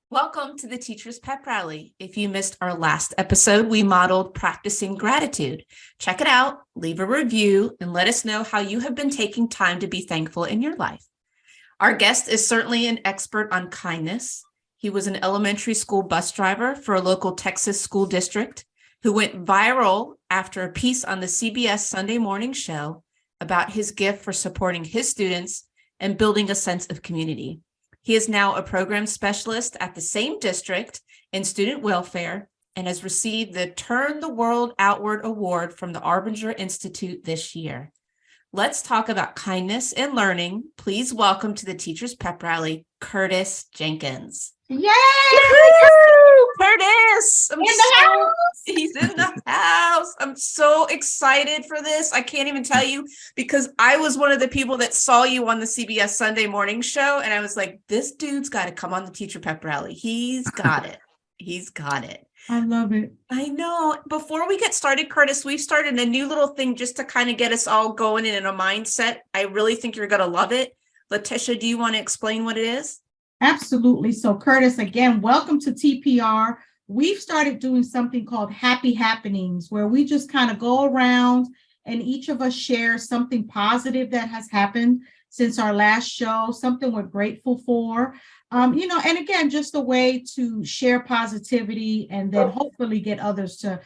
Welcome to the Teacher's Pep Rally. If you missed our last episode, we modeled practicing gratitude. Check it out, leave a review, and let us know how you have been taking time to be thankful in your life. Our guest is certainly an expert on kindness. He was an elementary school bus driver for a local Texas school district who went viral after a piece on the CBS Sunday Morning Show about his gift for supporting his students and building a sense of community. He is now a program specialist at the same district in student welfare and has received the Turn the World Outward Award from the Arbinger Institute this year. Let's talk about kindness and learning. Please welcome to the Teacher's Pep Rally, Curtis Jenkins. Yay! Curtis! He's in the house. I'm so excited for this. I can't even tell you because I was one of the people that saw you on the CBS Sunday Morning Show, and I was like, this dude's got to come on the Teacher Pep Rally. He's got it. He's got it. I love it. I know. Before we get started, Curtis, we've started a new little thing just to kind of get us all going in a mindset. I really think you're going to love it. Letitia, do you want to explain what it is? Absolutely. So, Curtis, again, welcome to TPR. We've started doing something called Happy Happenings, where we just kind of go around and each of us shares something positive that has happened since our last show, something we're grateful for. And again, just a way to share positivity and then hopefully get others to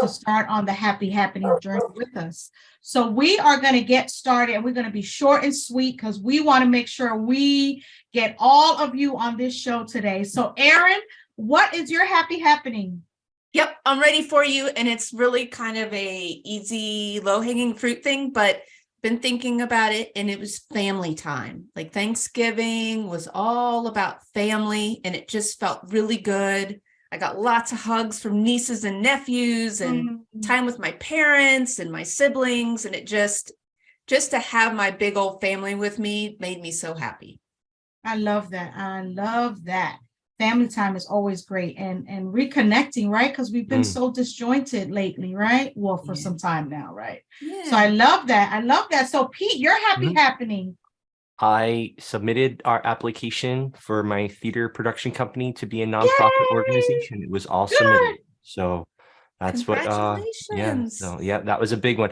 start on the Happy Happening journey with us. So we are going to get started, and we're going to be short and sweet because we want to make sure we get all of you on this show today. So Erin, what is your Happy Happening? Yep, I'm ready for you. And it's really kind of a easy, low-hanging fruit thing, but been thinking about it, and it was family time. Like Thanksgiving was all about family, and it just felt really good. I got lots of hugs from nieces and nephews and time with my parents and my siblings. And it just to have my big old family with me made me so happy. I love that. I love that. Family time is always great, and reconnecting, right? Because we've been so disjointed lately, right? Well, for some time now, right? Yeah. So I love that. I love that. So Pete, your Happy Happening. I submitted our application for my theater production company to be a nonprofit organization. It was all submitted. So that's what that was a big one.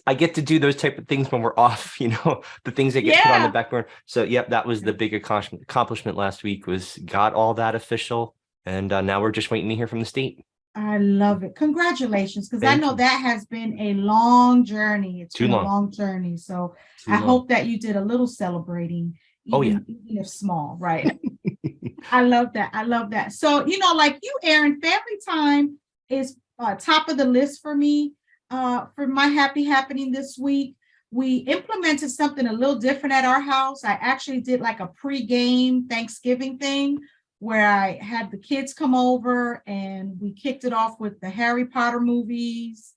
I get to do those type of things when we're off, the things that get put on the back burner. So that was the big accomplishment last week, was got all that official, and now we're just waiting to hear from the state. I love it. Congratulations, because I know that has been a long journey. It's been a long journey. So I hope that you did a little celebrating, even if small, right? I love that. I love that. So, like you, Erin, family time is top of the list for me. For my Happy Happening this week, we implemented something a little different at our house. I actually did like a pre-game Thanksgiving thing, where I had the kids come over and we kicked it off with the Harry Potter movies,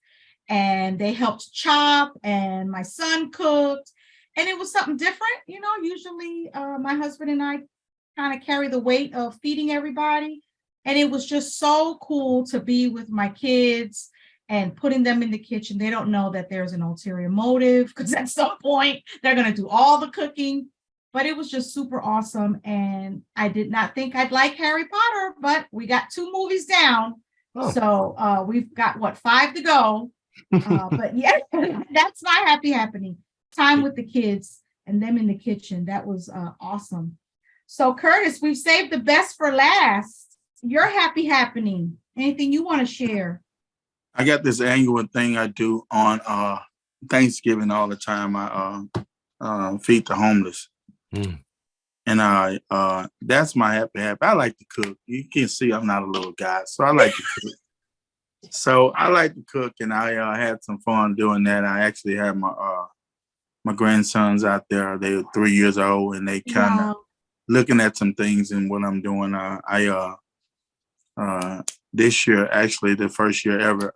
and they helped chop and my son cooked, and it was something different. Usually my husband and I kind of carry the weight of feeding everybody, and it was just so cool to be with my kids and putting them in the kitchen. They don't know that there's an ulterior motive, because at some point they're going to do all the cooking. But it was just super awesome. And I did not think I'd like Harry Potter, but we got 2 movies down. So we've got 5 to go. But that's my Happy Happening. Time with the kids and them in the kitchen. That was awesome. So Curtis, we've saved the best for last. Your Happy Happening. Anything you want to share? I got this annual thing I do on Thanksgiving all the time. I feed the homeless. And that's my happy. I like to cook. You can see I'm not a little guy, so I like to cook. And I had some fun doing that. I actually had my grandsons out there. They were 3 years old, and they kind of looking at some things and what I'm doing. This year, actually the first year ever,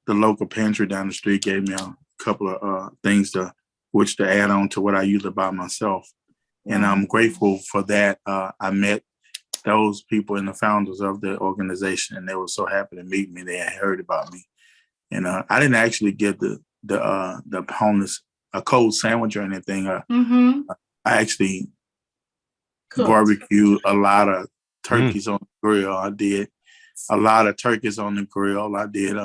the local pantry down the street gave me a couple of things to add on to what I usually buy myself. And I'm grateful for that. I met those people and the founders of the organization, and they were so happy to meet me. They had heard about me. And I didn't actually get the homeless a cold sandwich or anything. I actually barbecued a lot of turkeys on the grill. I did a lot of turkeys on the grill. I did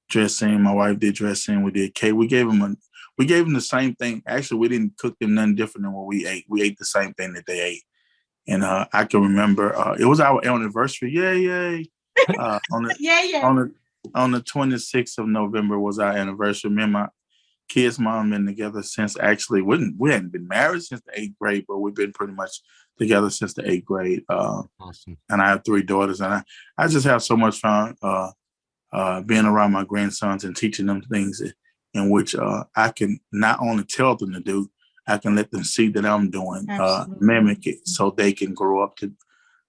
dressing. My wife did dressing. We did cake. We gave them the same thing. Actually, we didn't cook them nothing different than what we ate. We ate the same thing that they ate. And I can remember it was our anniversary. Yay! On the 26th of November was our anniversary. Me and my kids' mom been together since actually we hadn't been married since the 8th grade, but we've been pretty much together since the 8th grade. Awesome. And I have 3 daughters, and I just have so much fun being around my grandsons and teaching them things in which I can not only tell them to do, I can let them see that I'm doing, mimic it, so they can grow up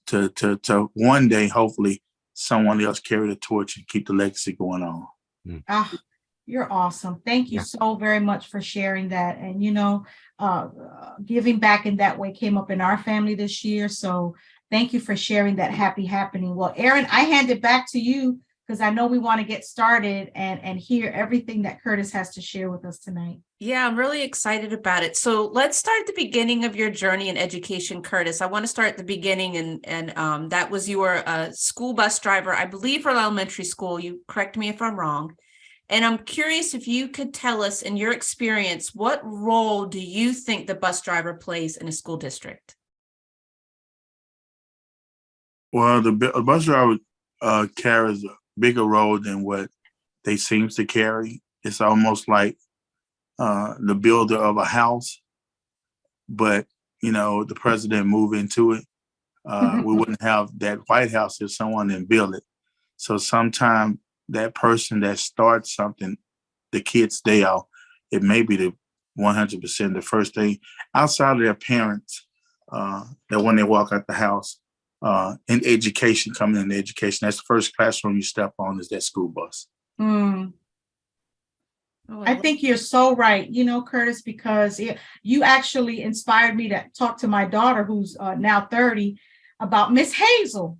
to one day, hopefully, someone else carry the torch and keep the legacy going on. You're awesome. Thank you so very much for sharing that. And, giving back in that way came up in our family this year. So thank you for sharing that happy happening. Well, Aaron, I hand it back to you because I know we want to get started and hear everything that Curtis has to share with us tonight. Yeah, I'm really excited about it. So let's start at the beginning of your journey in education, Curtis. I want to start at the beginning, and that was you were a school bus driver, I believe, for elementary school. You correct me if I'm wrong. And I'm curious if you could tell us, in your experience, what role do you think the bus driver plays in a school district? Well, the bus driver carries a bigger role than what they seem to carry. It's almost like the builder of a house, but, the president moved into it. We wouldn't have that White House if someone didn't build it. So sometimes that person that starts something, the kids, it may be the 100% the first thing outside of their parents, that when they walk out the house, in education, coming into education, that's the first classroom you step on is that school bus. I think you're so right, Curtis, because you actually inspired me to talk to my daughter, who's now 30, about Miss Hazel.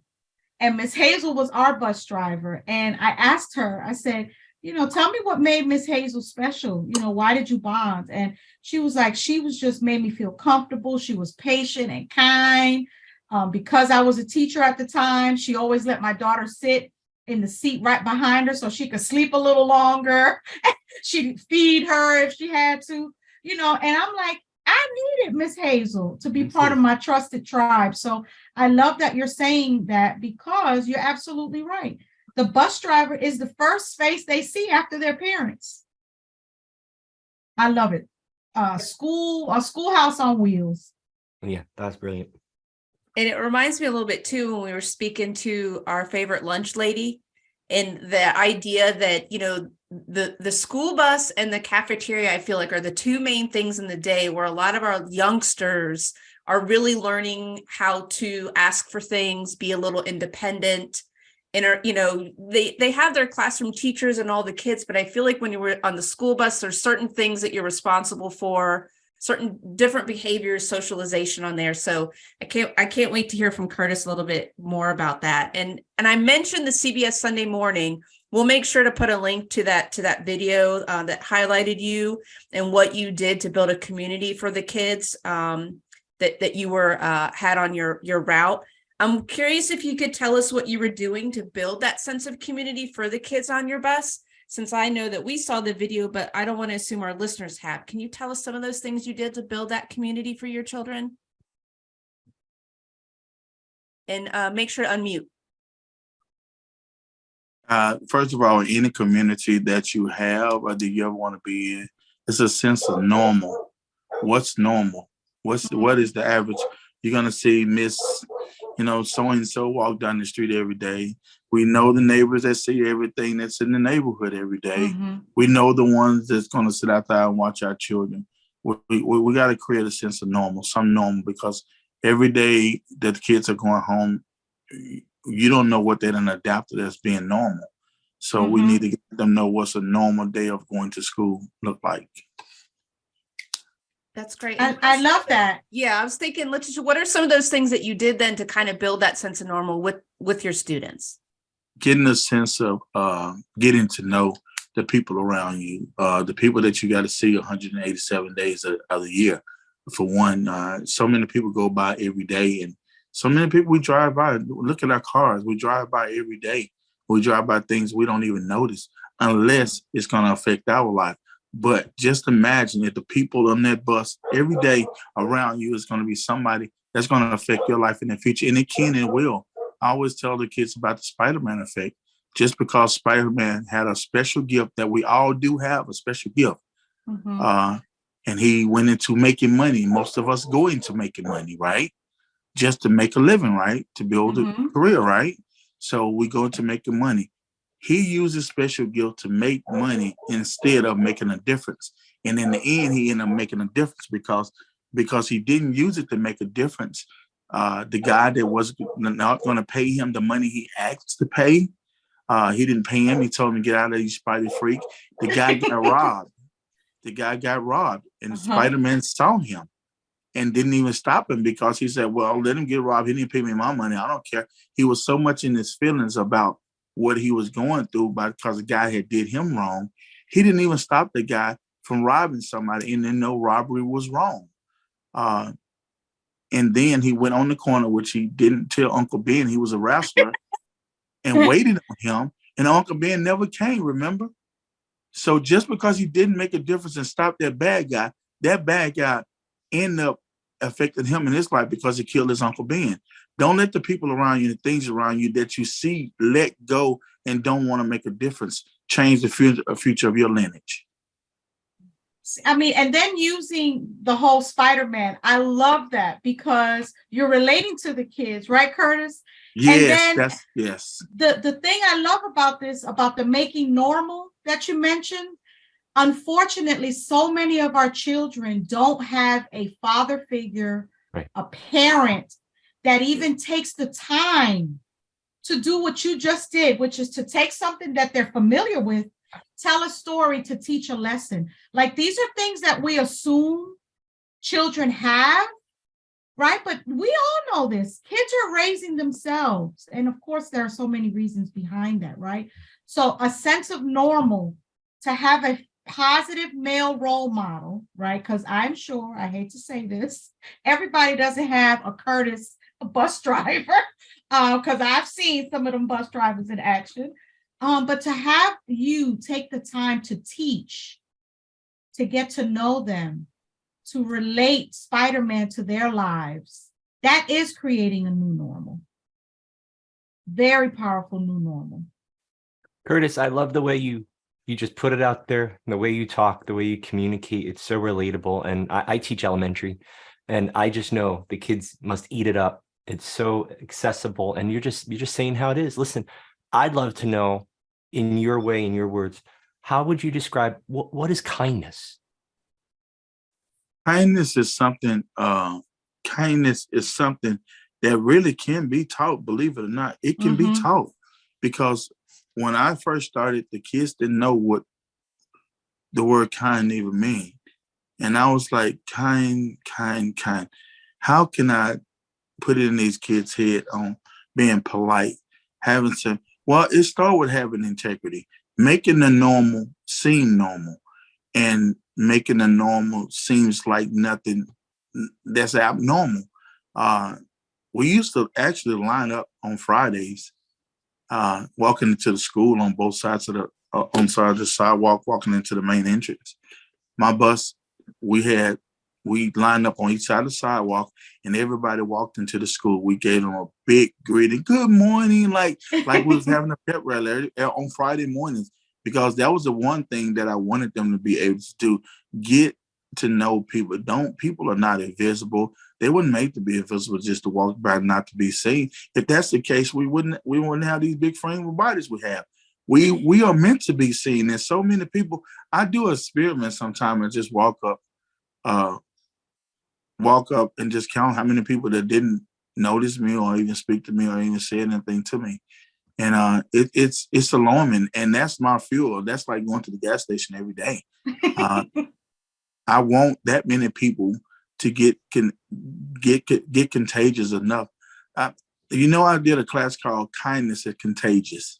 And Miss Hazel was our bus driver. And I asked her, I said, tell me what made Miss Hazel special. Why did you bond? And she was like, she was just made me feel comfortable. She was patient and kind. Because I was a teacher at the time, she always let my daughter sit in the seat right behind her so she could sleep a little longer. She'd feed her if she had to, and I'm like, I needed Miss Hazel to be part of my trusted tribe. So I love that you're saying that, because you're absolutely right. The bus driver is the first face they see after their parents. I love it. A schoolhouse on wheels. Yeah, that's brilliant. And it reminds me a little bit too, when we were speaking to our favorite lunch lady, and the idea that, the school bus and the cafeteria, I feel like, are the 2 main things in the day where a lot of our youngsters are really learning how to ask for things, be a little independent, and they have their classroom teachers and all the kids, but I feel like when you were on the school bus, there's certain things that you're responsible for, certain different behaviors, socialization on there. So I can't wait to hear from Curtis a little bit more about that. And I mentioned the CBS Sunday Morning. We'll make sure to put a link to that video that highlighted you and what you did to build a community for the kids that you were had on your route. I'm curious if you could tell us what you were doing to build that sense of community for the kids on your bus, since I know that we saw the video, but I don't want to assume our listeners have. Can you tell us some of those things you did to build that community for your children? And make sure to unmute. First of all, any community that you have or that you ever want to be in, it's a sense of normal. What's normal? What is the average? You're gonna see Miss, so and so walk down the street every day. We know the neighbors that see everything that's in the neighborhood every day. We know the ones that's gonna sit out there and watch our children. We got to create a sense of normal, some normal, because every day that the kids are going home, you don't know what they done adapted as being normal. So we need to get them know what's a normal day of going to school look like. That's great. I love that. Yeah, I was thinking, what are some of those things that you did then to kind of build that sense of normal with your students? Getting a sense of getting to know the people around you, the people that you got to see 187 days of the year. For one, so many people go by every day, and So many people we drive by, look at our cars. We drive by every day. We drive by things we don't even notice unless it's going to affect our life. But just imagine if the people on that bus every day around you is going to be somebody that's going to affect your life in the future. And it can and will. I always tell the kids about the Spider-Man effect. Just because Spider-Man had a special gift that we all do have a special gift. And he went into making money. Most of us go into making money, right? Just to make a living, right? To build a career, right? So we go into making money. He uses special gift to make money instead of making a difference. And in the end, he ended up making a difference because he didn't use it to make a difference. The guy that was not going to pay him the money he asked to pay, he didn't pay him. He told him to get out of you, Spider freak. The guy got robbed. The guy got robbed, and Spider-Man saw him and didn't even stop him because he said, well, let him get robbed. He didn't pay me my money. I don't care. He was so much in his feelings about what he was going through because the guy had did him wrong. He didn't even stop the guy from robbing somebody and then no robbery was wrong. And then he went on the corner, which he didn't tell Uncle Ben he was a wrestler, and waited on him. And Uncle Ben never came, remember? So just because he didn't make a difference and stop that bad guy ended up affecting him in his life because he killed his Uncle Ben. Don't let the people around you, the things around you that you see, let go and don't want to make a difference, change the future of your lineage. I mean, and then using the whole Spider-Man, I love that because you're relating to the kids, right, Curtis? Yes, yes. The thing I love about this, about the making normal that you mentioned, unfortunately, so many of our children don't have a father figure, right, a parent that even takes the time to do what you just did, which is to take something that they're familiar with, tell a story, to teach a lesson. Like, these are things that we assume children have, right? But we all know this. Kids are raising themselves. And of course, there are so many reasons behind that, right? So a sense of normal, to have a positive male role model, right? Because I'm sure, I hate to say this, everybody doesn't have a Curtis, a bus driver, because I've seen some of them bus drivers in action. But to have you take the time to teach, to get to know them, to relate Spider-Man to their lives, that is creating a new normal. Very powerful new normal. Curtis, I love the way you just put it out there, the way you talk, the way you communicate. It's so relatable. And I teach elementary, and I just know the kids must eat it up. It's so accessible, and you're just saying how it is. Listen, I'd love to know, in your way, in your words, how would you describe what is kindness? Kindness is something. Kindness is something that really can be taught. Believe it or not, it can be taught. Because when I first started, the kids didn't know what the word kind even mean, and I was like, kind. How can I put it in these kids' head on being polite, having some? Well, it started with having integrity, making the normal seem normal, and making the normal seems like nothing that's abnormal. We used to actually line up on Fridays, walking into the school on both sides of the sidewalk, walking into the main entrance. My bus, we lined up on each side of the sidewalk, and everybody walked into the school. We gave them a big greeting, good morning, like we was having a pep rally on Friday mornings, because that was the one thing that I wanted them to be able to do, get to know people. People are not invisible. They weren't made to be invisible just to walk by, not to be seen. If that's the case, we wouldn't have these big frame of bodies we have. We are meant to be seen. And so many people, I do experiment sometimes and just walk up and just count how many people that didn't notice me or even speak to me or even say anything to me. And it's alarming, and that's my fuel. That's like going to the gas station every day. I want that many people to get contagious enough. I did a class called Kindness is Contagious.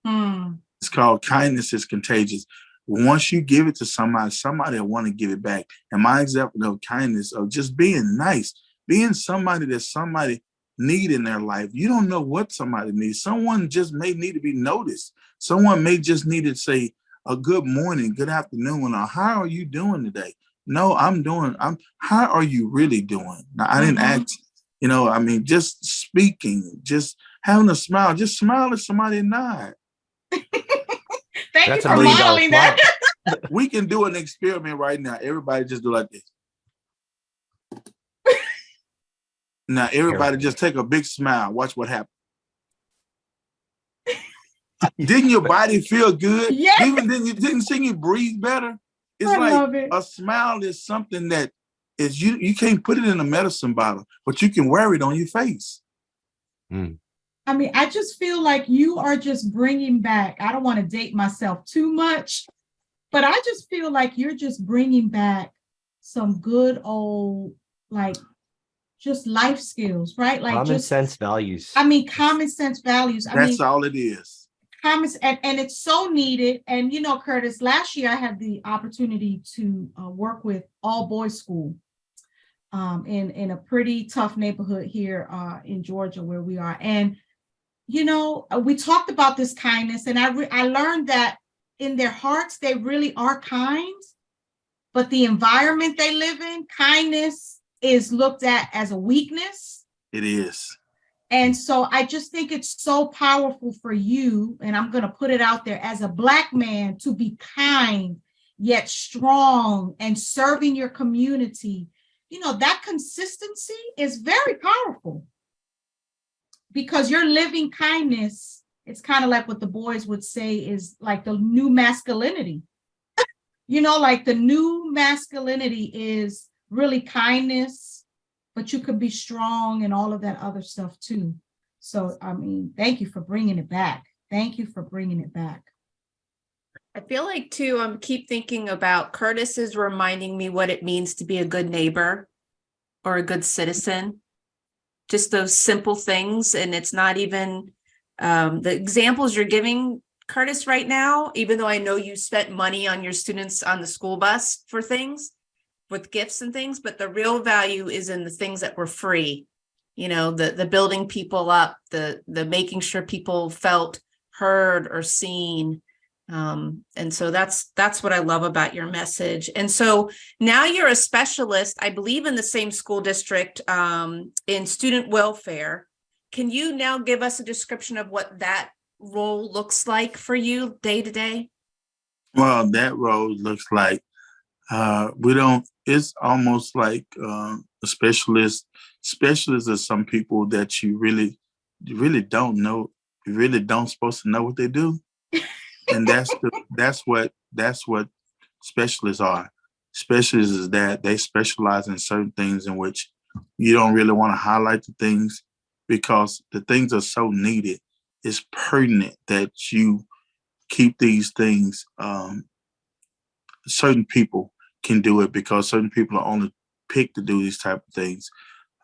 It's called Kindness is Contagious. Once you give it to somebody will want to give it back. And my example of kindness, of just being nice, being somebody that somebody need in their life. You don't know what somebody needs. Someone just may need to be noticed. Someone may just need to say a good morning, good afternoon, or how are you doing today? No, how are you really doing? Now, I didn't ask, just speaking, just having a smile, just smile at somebody and nod. Thank you for modeling that. We can do an experiment right now. Everybody just do like this. Now, everybody just take a big smile. Watch what happens. Didn't your body feel good? Yes. Even then, you didn't see you breathe better. It's a smile is something that is you can't put it in a medicine bottle, but you can wear it on your face. I mean, I just feel like you are just bringing back, I don't want to date myself too much, but I just feel like you're just bringing back some good old, just life skills, right? Like common sense values. I mean, common sense values. That's all it is. And it's so needed. And, Curtis, last year I had the opportunity to work with all boys school in a pretty tough neighborhood here in Georgia where we are. And, we talked about this kindness, and I learned that in their hearts, they really are kind, but the environment they live in, kindness is looked at as a weakness. It is. And so I just think it's so powerful for you, and I'm going to put it out there, as a Black man, to be kind, yet strong and serving your community. That consistency is very powerful because you're living kindness. It's kind of like what the boys would say is like the new masculinity. Like the new masculinity is really kindness, but you could be strong and all of that other stuff too. So, I mean, thank you for bringing it back. Thank you for bringing it back. I feel like too, keep thinking about Curtis is reminding me what it means to be a good neighbor or a good citizen. Just those simple things. And it's not even the examples you're giving, Curtis, right now, even though I know you spent money on your students on the school bus for things, with gifts and things, but the real value is in the things that were free, the building people up, the making sure people felt heard or seen. And so that's what I love about your message. And so now you're a specialist, I believe, in the same school district in student welfare. Can you now give us a description of what that role looks like for you day to day? Well, that role looks like it's almost like a specialist. Specialists are some people that you really don't know. You really don't supposed to know what they do. And that's what specialists are. Specialists is that they specialize in certain things in which you don't really want to highlight the things because the things are so needed. It's pertinent that you keep these things. Certain people can do it because certain people are only picked to do these type of things.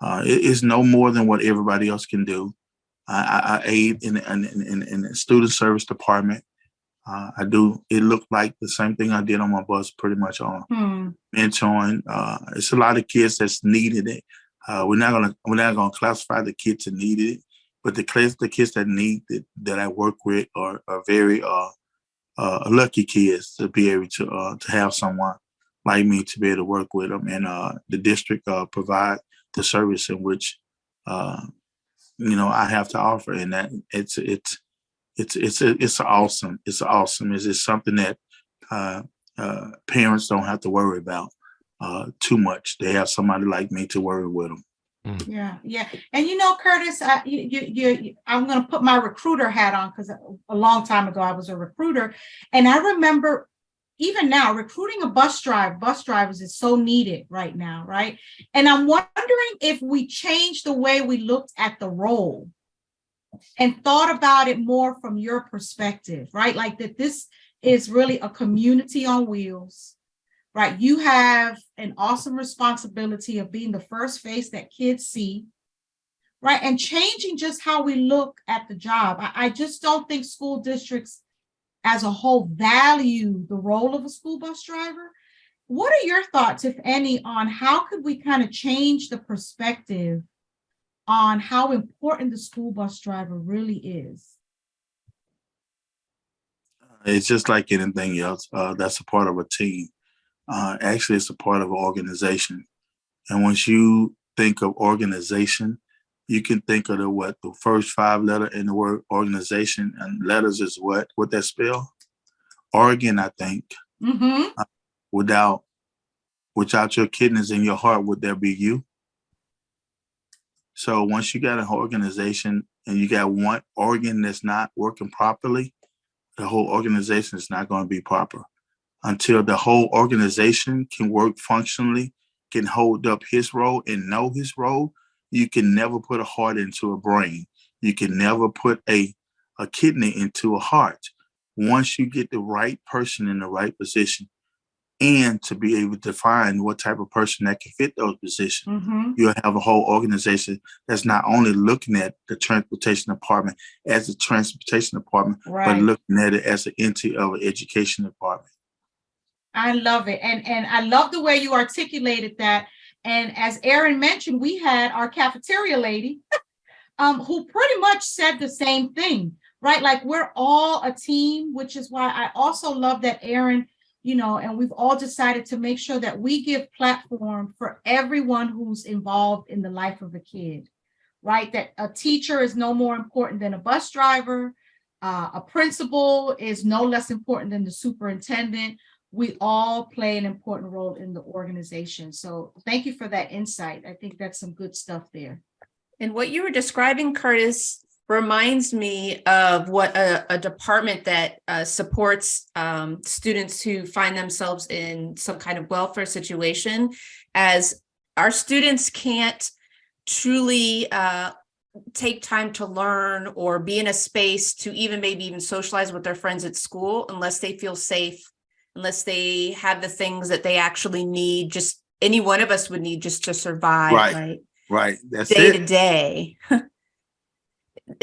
It's no more than what everybody else can do. I aid in the student service department. I do. It looked like the same thing I did on my bus, pretty much on mentoring. It's a lot of kids that's needed it. We're not gonna classify the kids that needed it, but the kids that need it that I work with are very lucky kids to be able to have someone like me to be able to work with them, and the district provide the service in which I have to offer, and that it's awesome. It's awesome. It's something that parents don't have to worry about too much. They have somebody like me to worry with them. Yeah. And Curtis, I'm going to put my recruiter hat on because a long time ago I was a recruiter, and I remember even now recruiting a bus drivers is so needed right now, right? And I'm wondering if we changed the way we looked at the role and thought about it more from your perspective, right? Like that this is really a community on wheels. Right, you have an awesome responsibility of being the first face that kids see, right? And changing just how we look at the job. I just don't think school districts as a whole value the role of a school bus driver. What are your thoughts, if any, on how could we kind of change the perspective on how important the school bus driver really is? It's just like anything else. That's a part of a team. Actually, it's a part of an organization. And once you think of organization, you can think of the first 5 letter in the word organization, and letters is what that spell? Organ, I think. Mm-hmm. Without your kidneys in your heart, would there be you? So once you got an organization and you got one organ that's not working properly, the whole organization is not going to be proper. Until the whole organization can work functionally, can hold up his role and know his role, you can never put a heart into a brain. You can never put a kidney into a heart. Once you get the right person in the right position, and to be able to find what type of person that can fit those positions, you'll have a whole organization that's not only looking at the transportation department as a transportation department, but looking at it as an entity of an education department. I love it. And I love the way you articulated that. And as Aaron mentioned, we had our cafeteria lady who pretty much said the same thing, right? Like, we're all a team, which is why I also love that Aaron, and we've all decided to make sure that we give platform for everyone who's involved in the life of a kid, right? That a teacher is no more important than a bus driver. A principal is no less important than the superintendent. We all play an important role in the organization. So thank you for that insight. I think that's some good stuff there. And what you were describing, Curtis, reminds me of what a department that supports students who find themselves in some kind of welfare situation, as our students can't truly take time to learn or be in a space to maybe even socialize with their friends at school unless they feel safe, unless they have the things that they actually need, just any one of us would need just to survive, right. That's day it. to day.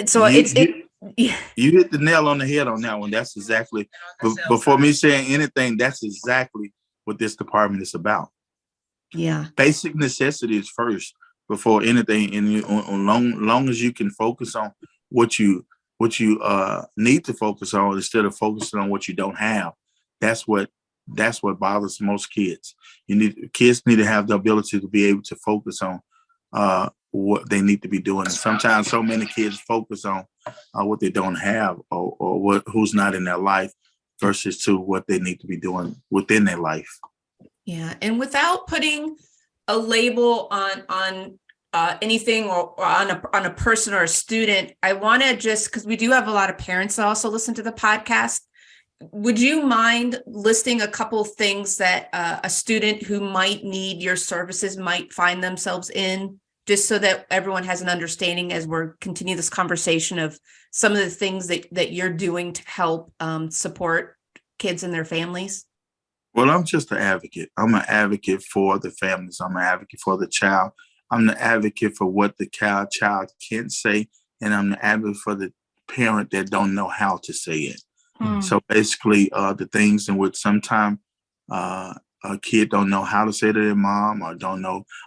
So you hit the nail on the head on that one. That's exactly, before me saying anything, that's exactly what this department is about. Yeah. Basic necessities first before anything. And long as you can focus on what you need to focus on instead of focusing on what you don't have. That's what bothers most kids. Kids need to have the ability to be able to focus on what they need to be doing. And sometimes so many kids focus on what they don't have or who's not in their life versus to what they need to be doing within their life. Yeah. And without putting a label on anything or on a person or a student, I want to just, because we do have a lot of parents that also listen to the podcast, would you mind listing a couple of things that a student who might need your services might find themselves in, just so that everyone has an understanding as we're continuing this conversation of some of the things that you're doing to help support kids and their families? Well, I'm just an advocate. I'm an advocate for the families. I'm an advocate for the child. I'm the advocate for what the child can say, and I'm the advocate for the parent that don't know how to say it. So basically, the things in which sometimes a kid don't know how to say to their mom, or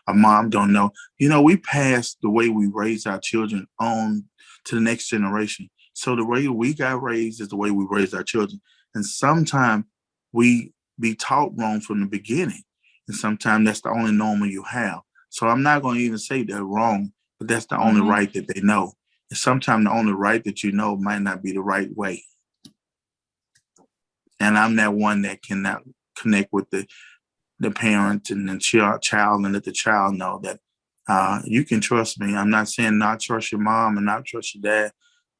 a mom don't know. We pass the way we raise our children on to the next generation. So the way we got raised is the way we raise our children. And sometimes we be taught wrong from the beginning. And sometimes that's the only normal you have. So I'm not going to even say they're wrong, but that's the only right that they know. And sometimes the only right that you know might not be the right way. And I'm that one that cannot connect with the parent and the child and let the child know that you can trust me. I'm not saying not trust your mom and not trust your dad,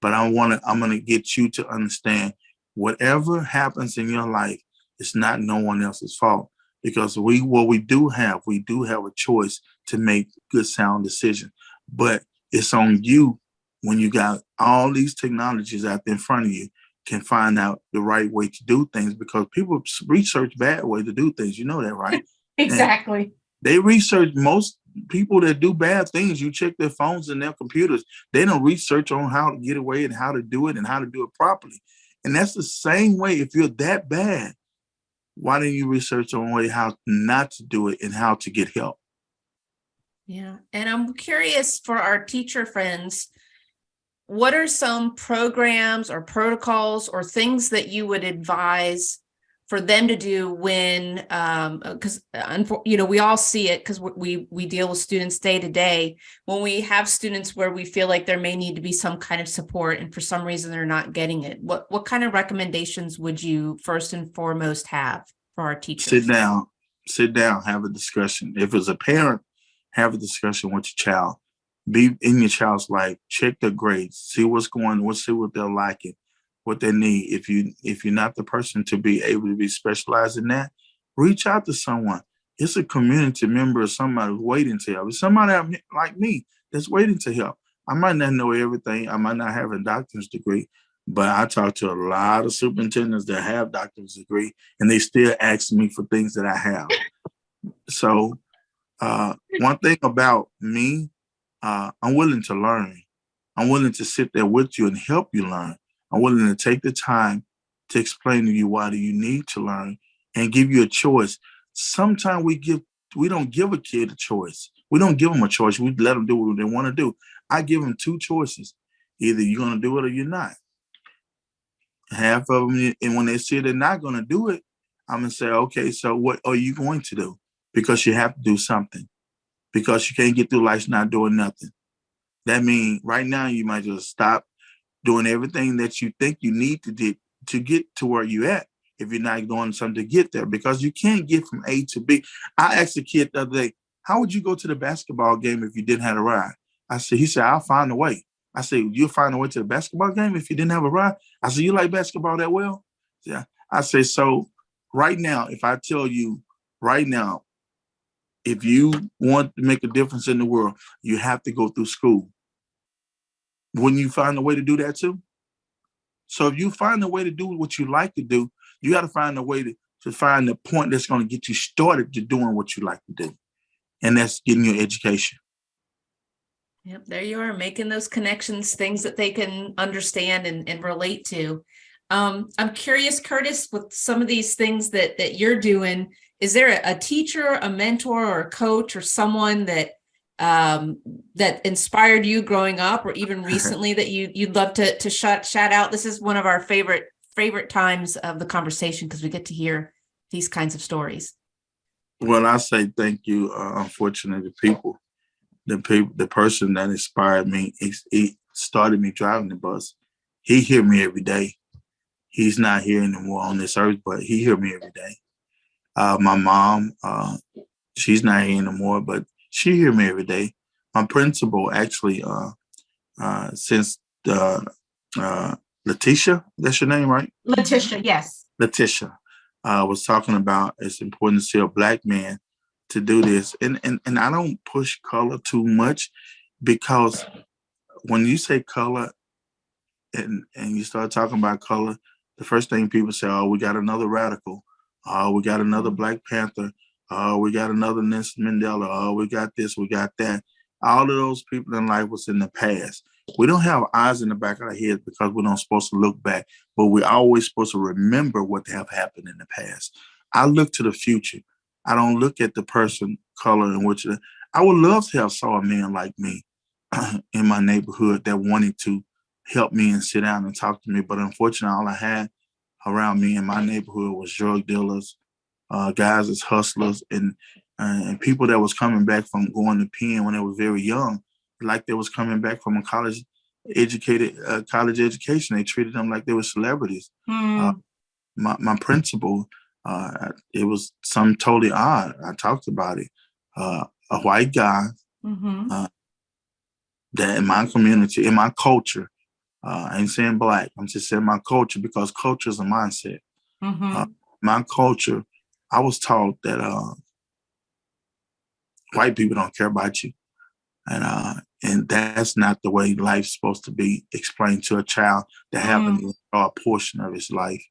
but I'm going to get you to understand whatever happens in your life, it's not no one else's fault, because we do have a choice to make good sound decisions, but it's on you when you got all these technologies out there in front of you, can find out the right way to do things, because people research bad way to do things. You know that, right? Exactly. And they research. Most people that do bad things, you check their phones and their computers, they don't research on how to get away and how to do it and how to do it properly. And that's the same way. If you're that bad, why don't you research on way how not to do it and how to get help? Yeah. And I'm curious for our teacher friends, what are some programs or protocols or things that you would advise for them to do when, because we all see it because we deal with students day to day. When we have students where we feel like there may need to be some kind of support, and for some reason they're not getting it, what kind of recommendations would you first and foremost have for our teachers? Sit down, have a discussion. If it's a parent, have a discussion with your child. Be in your child's life. Check their grades. See what's going on. See what they're liking, what they need. If you're not the person to be able to be specialized in that, reach out to someone. It's a community member or somebody who's waiting to help. It's somebody like me that's waiting to help. I might not know everything. I might not have a doctor's degree, but I talk to a lot of superintendents that have doctor's degree, and they still ask me for things that I have. So one thing about me, I'm willing to learn. I'm willing to sit there with you and help you learn. I'm willing to take the time to explain to you why do you need to learn and give you a choice. Sometimes we don't give a kid a choice. We don't give them a choice. We let them do what they want to do. I give them two choices. Either you're going to do it or you're not. Half of them, and when they say they're not going to do it, I'm going to say, okay, so what are you going to do? Because you have to do something. Because you can't get through life not doing nothing. That means right now you might just stop doing everything that you think you need to do to get to where you're at if you're not doing something to get there, because you can't get from A to B. I asked a kid the other day, how would you go to the basketball game if you didn't have a ride? He said, I'll find a way. I said, you'll find a way to the basketball game if you didn't have a ride? I said, you like basketball that well? Yeah. I say, so right now, if I tell you right now, if you want to make a difference in the world, you have to go through school. Wouldn't you find a way to do that too? So if you find a way to do what you like to do, you got to find a way to find the point that's going to get you started to doing what you like to do. And that's getting your education. Yep, there you are, making those connections, things that they can understand and relate to. I'm curious, Curtis, with some of these things that you're doing, is there a teacher, a mentor, or a coach, or someone that that inspired you growing up, or even recently that you'd love to shout out? This is one of our favorite times of the conversation because we get to hear these kinds of stories. Well, I say thank you. Unfortunately, the person that inspired me, he started me driving the bus. He hear me every day. He's not here anymore on this earth, but he hear me every day. My mom, she's not here anymore, but she hear me every day. My principal, actually, since Letitia, that's your name, right? Letitia, yes. Letitia was talking about it's important to see a Black man to do this. And I don't push color too much, because when you say color and you start talking about color, the first thing people say, oh, we got another radical. Oh, we got another Black Panther. Oh, we got another Nelson Mandela. Oh, we got this, we got that. All of those people in life was in the past. We don't have eyes in the back of our heads because we're not supposed to look back, but we're always supposed to remember what have happened in the past. I look to the future. I don't look at the person, color, and which I would love to have saw a man like me in my neighborhood that wanted to help me and sit down and talk to me. But unfortunately, all I had around me in my neighborhood was drug dealers, guys as hustlers, and people that was coming back from going to pen when they were very young, like they was coming back from a college education. They treated them like they were celebrities. My principal, it was something totally odd. I talked about it. A white guy that in my community, in my culture, I ain't saying Black, I'm just saying my culture, because culture is a mindset. My culture, I was taught that white people don't care about you. And that's not the way life's supposed to be explained to a child that haven't a portion of his life,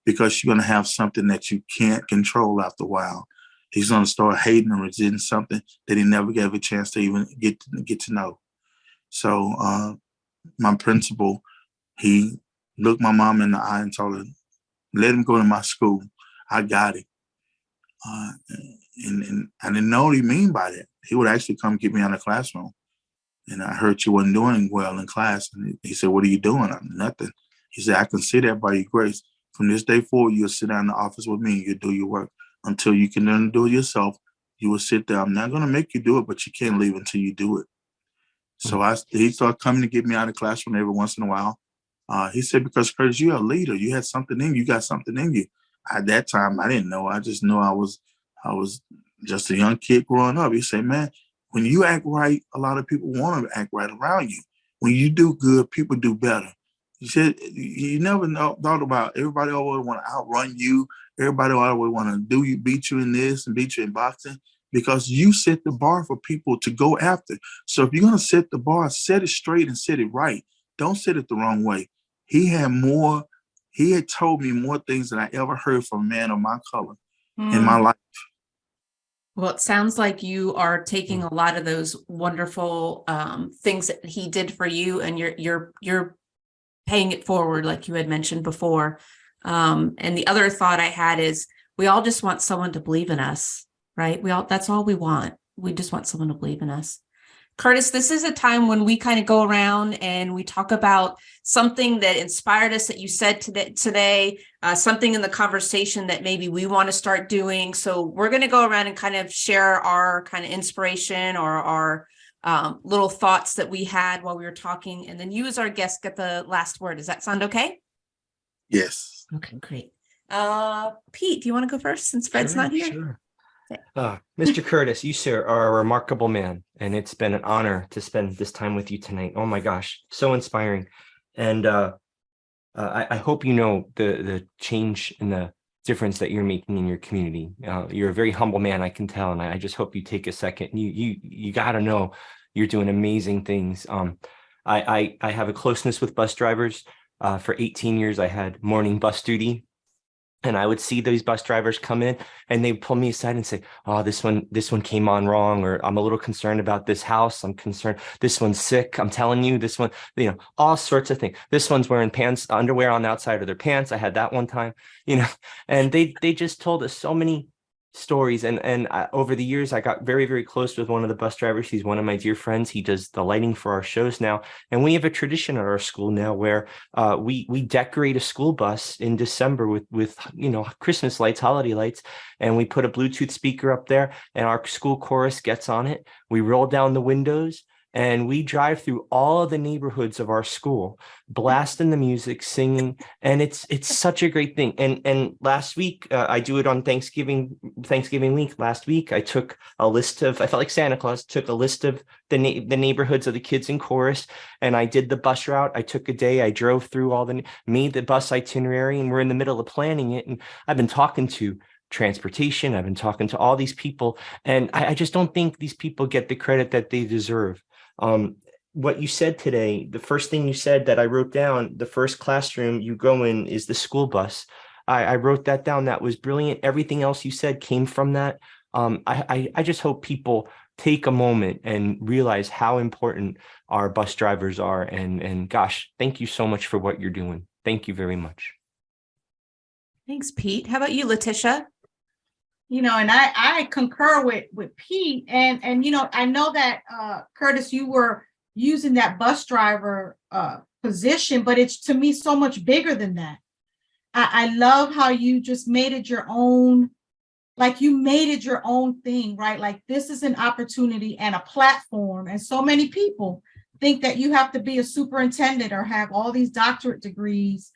because you're going to have something that you can't control after a while. He's going to start hating and resenting something that he never gave a chance to even get to know. So my principal, he looked my mom in the eye and told her, let him go to my school. I got it. And I didn't know what he mean by that. He would actually come get me out of the classroom. And I heard you wasn't doing well in class. And he said, what are you doing? I'm nothing. He said, I can see that by your grace. From this day forward, you'll sit down in the office with me and you'll do your work. Until you can learn to do it yourself, you will sit there. I'm not going to make you do it, but you can't leave until you do it. So he started coming to get me out of the classroom every once in a while. He said, because Curtis, you're a leader. You had something in you. You got something in you. At that time, I didn't know. I just knew I was just a young kid growing up. He said, man, when you act right, a lot of people want to act right around you. When you do good, people do better. He said, you never thought about everybody always want to outrun you. Everybody always want to beat you in this and beat you in boxing, because you set the bar for people to go after. So if you're going to set the bar, set it straight and set it right. Don't set it the wrong way. He had told me more things than I ever heard from a man of my color in my life. Well, it sounds like you are taking a lot of those wonderful things that he did for you, and you're paying it forward, like you had mentioned before. And the other thought I had is, we all just want someone to believe in us, right? That's all we want. We just want someone to believe in us. Curtis, this is a time when we kind of go around and we talk about something that inspired us that you said today, something in the conversation that maybe we want to start doing. So we're going to go around and kind of share our kind of inspiration or our little thoughts that we had while we were talking. And then you as our guest get the last word. Does that sound okay? Yes. Okay, great. Pete, do you want to go first since Fred's not here? Sure. Mr. Curtis, you, sir, are a remarkable man, and it's been an honor to spend this time with you tonight. Oh my gosh, so inspiring. And I hope you know the change and the difference that you're making in your community. You're a very humble man, I can tell, and I just hope you take a second. You got to know you're doing amazing things. I have a closeness with bus drivers. For 18 years, I had morning bus duty. And I would see these bus drivers come in and they pull me aside and say, oh, this one came on wrong, or I'm a little concerned about this house. I'm concerned. This one's sick. I'm telling you, this one, all sorts of things. This one's wearing underwear on the outside of their pants. I had that one time, and they just told us so many stories. And over the years, I got very, very close with one of the bus drivers. He's one of my dear friends. He does the lighting for our shows now. And we have a tradition at our school now where we decorate a school bus in December with Christmas lights, holiday lights. And we put a Bluetooth speaker up there and our school chorus gets on it. We roll down the windows and we drive through all of the neighborhoods of our school, blasting the music, singing, and it's such a great thing. And last week, I do it on Thanksgiving week. Last week, I took a list of, I felt like Santa Claus, took a list of the neighborhoods of the kids in chorus, and I did the bus route. I took a day, I drove through made the bus itinerary, and we're in the middle of planning it. And I've been talking to transportation. I've been talking to all these people, and I just don't think these people get the credit that they deserve. What you said today, the first thing you said that I wrote down, the first classroom you go in is the school bus. I wrote that down. That was brilliant. Everything else you said came from that. I just hope people take a moment and realize how important our bus drivers are. And gosh, thank you so much for what you're doing. Thank you very much. Thanks, Pete. How about you, Letitia? And I concur with Pete, and I know that Curtis, you were using that bus driver position, but it's to me so much bigger than that. I love how you just made it your own, like you made it your own thing, right? Like this is an opportunity and a platform, and so many people think that you have to be a superintendent or have all these doctorate degrees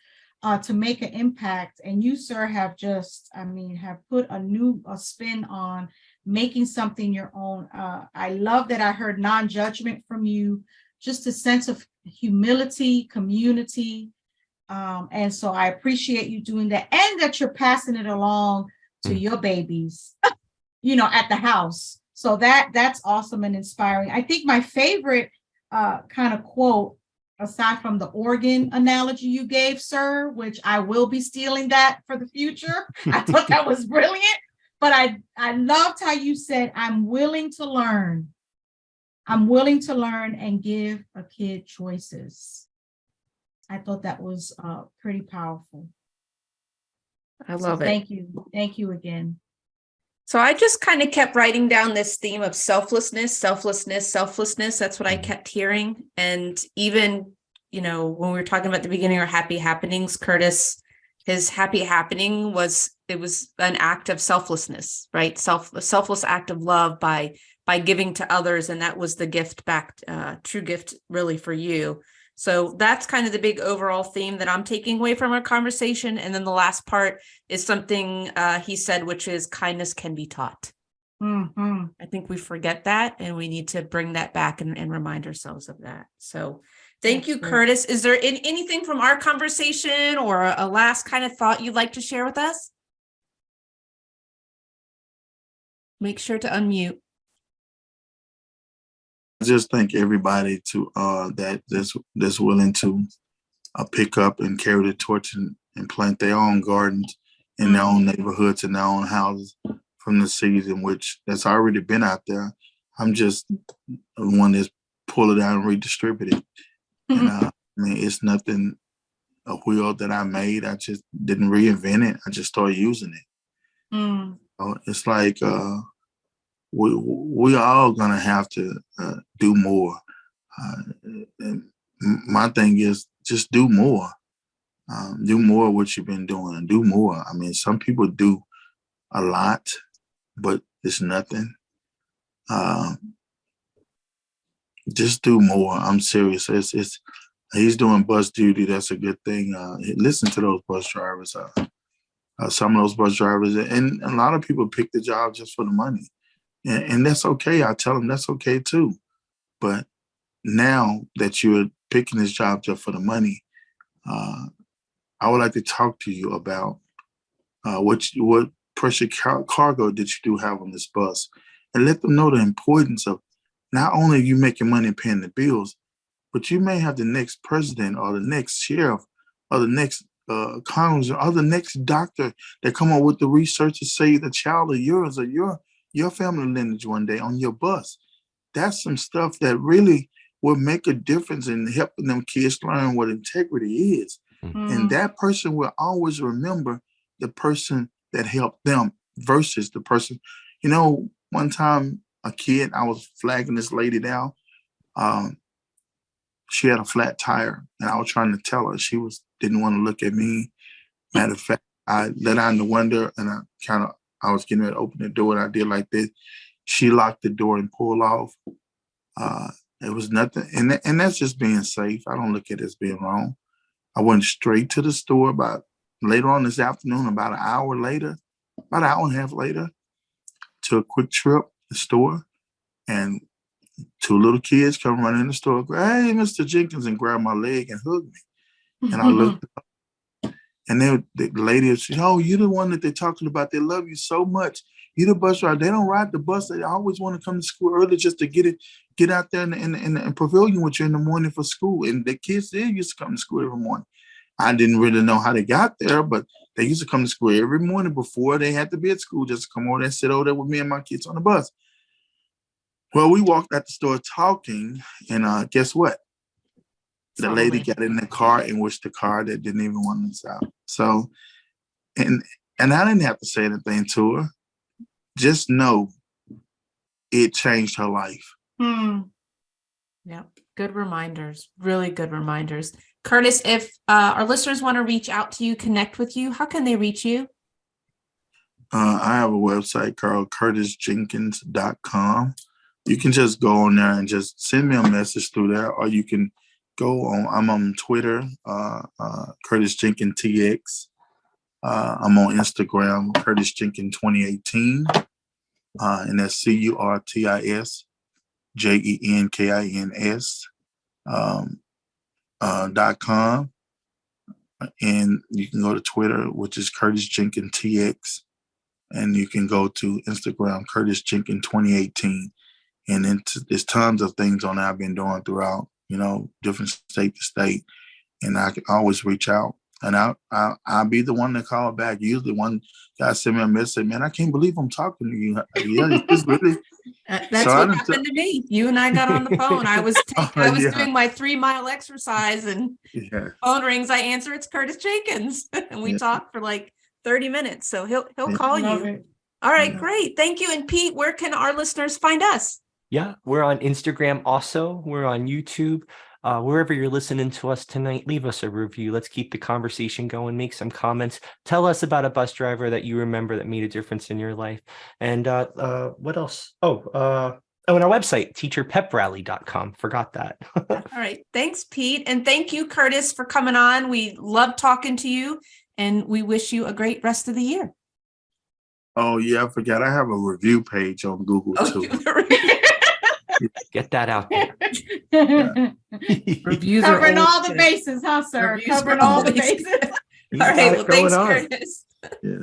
to make an impact. And you, sir, have have put a spin on making something your own. I love that I heard non-judgment from you, just a sense of humility, community. And so I appreciate you doing that, and that you're passing it along to your babies, at the house. So that's awesome and inspiring. I think my favorite kind of quote, aside from the organ analogy you gave, sir, which I will be stealing that for the future. I thought that was brilliant, but I loved how you said, I'm willing to learn. I'm willing to learn and give a kid choices. I thought that was pretty powerful. I love it. Thank you. Thank you again. So I just kind of kept writing down this theme of selflessness. That's what I kept hearing. And even, when we were talking about the beginning or happy happenings, Curtis, his happy happening was an act of selflessness, right? A selfless act of love by giving to others. And that was the gift back, true gift really for you. So that's kind of the big overall theme that I'm taking away from our conversation. And then the last part is something he said, which is kindness can be taught. Mm-hmm. I think we forget that, and we need to bring that back and remind ourselves of that. So thank you, Curtis. Is there anything from our conversation or a last kind of thought you'd like to share with us? Make sure to unmute. I just thank everybody to that's willing to pick up and carry the torch and plant their own gardens in their own neighborhoods and their own houses from the seeds in which that's already been out there. I'm just the one that's pull it out and redistribute it. And I mean, it's nothing, a wheel that I made. I just didn't reinvent it. I just started using it. It's like we all gonna have to do more. And my thing is just do more. Do more of what you've been doing and do more. I mean, some people do a lot, but it's nothing. Just do more. I'm serious. He's doing bus duty. That's a good thing. Listen to those bus drivers. Some of those bus drivers, and a lot of people pick the job just for the money. And that's okay. I tell them that's okay too. But now that you're picking this job just for the money, I would like to talk to you about what pressure cargo did you do have on this bus, and let them know the importance of not only you making money and paying the bills, but you may have the next president or the next sheriff or the next congressman or the next doctor that come up with the research to save the child of yours or your family lineage one day on your bus. That's some stuff that really will make a difference in helping them kids learn what integrity is. And that person will always remember the person that helped them versus the person. One time a kid, I was flagging this lady down. She had a flat tire, and I was trying to tell her. She didn't want to look at me. Matter of fact, I let out in the window, and I was getting ready to open the door, and I did like this. She locked the door and pulled off. It was nothing, and that's just being safe. I don't look at it as being wrong. I went straight to the store later on this afternoon, about an hour and a half later, to a quick trip to the store, and two little kids come running in the store, go, "Hey, Mr. Jenkins," and grab my leg and hug me. And I looked up, and then the lady said, "Oh, you're the one that they're talking about. They love you so much. You're the bus driver. They don't ride the bus. They always want to come to school early just to get out there in the pavilion with you in the morning for school." And the kids, they used to come to school every morning. I didn't really know how they got there, but they used to come to school every morning before they had to be at school, just to come over there and sit over there with me and my kids on the bus. Well, we walked out the store talking, and guess what? The lady got in the car and wished the car that didn't even want us out. So, and I didn't have to say anything to her. Just know it changed her life. Yeah, good reminders, really good reminders. Curtis, if our listeners want to reach out to you, connect with you, how can they reach you? I have a website called curtisjenkins.com. You can just go on there and just send me a message through there, or you can go on. I'm on Twitter, Curtis Jenkins TX. I'm on Instagram, Curtis Jenkins 2018, and that's CurtisJenkins.com. And you can go to Twitter, which is Curtis Jenkins TX, and you can go to Instagram, Curtis Jenkins 2018. And then there's tons of things on that I've been doing throughout, different state to state. And I can always reach out, and I'll be the one to call back. Usually one guy send me a message, "Man, I can't believe I'm talking to you." Yeah, it's really. That's what happened to me. You and I got on the phone. I was doing my 3-mile exercise, and phone rings. I answer. It's Curtis Jenkins, and we talked for like 30 minutes. So he'll call you. All right, great. Thank you. And Pete, where can our listeners find us? Yeah, we're on Instagram also. We're on YouTube. Wherever you're listening to us tonight, leave us a review. Let's keep the conversation going. Make some comments. Tell us about a bus driver that you remember that made a difference in your life. And what else? And our website, teacherpeprally.com. Forgot that. All right. Thanks, Pete. And thank you, Curtis, for coming on. We love talking to you, and we wish you a great rest of the year. Oh, yeah, I forgot. I have a review page on Google, too. Get that out there. Reviews covering all the bases, huh, sir? Covering all the bases. All right. Well, thanks, Curtis. Yes.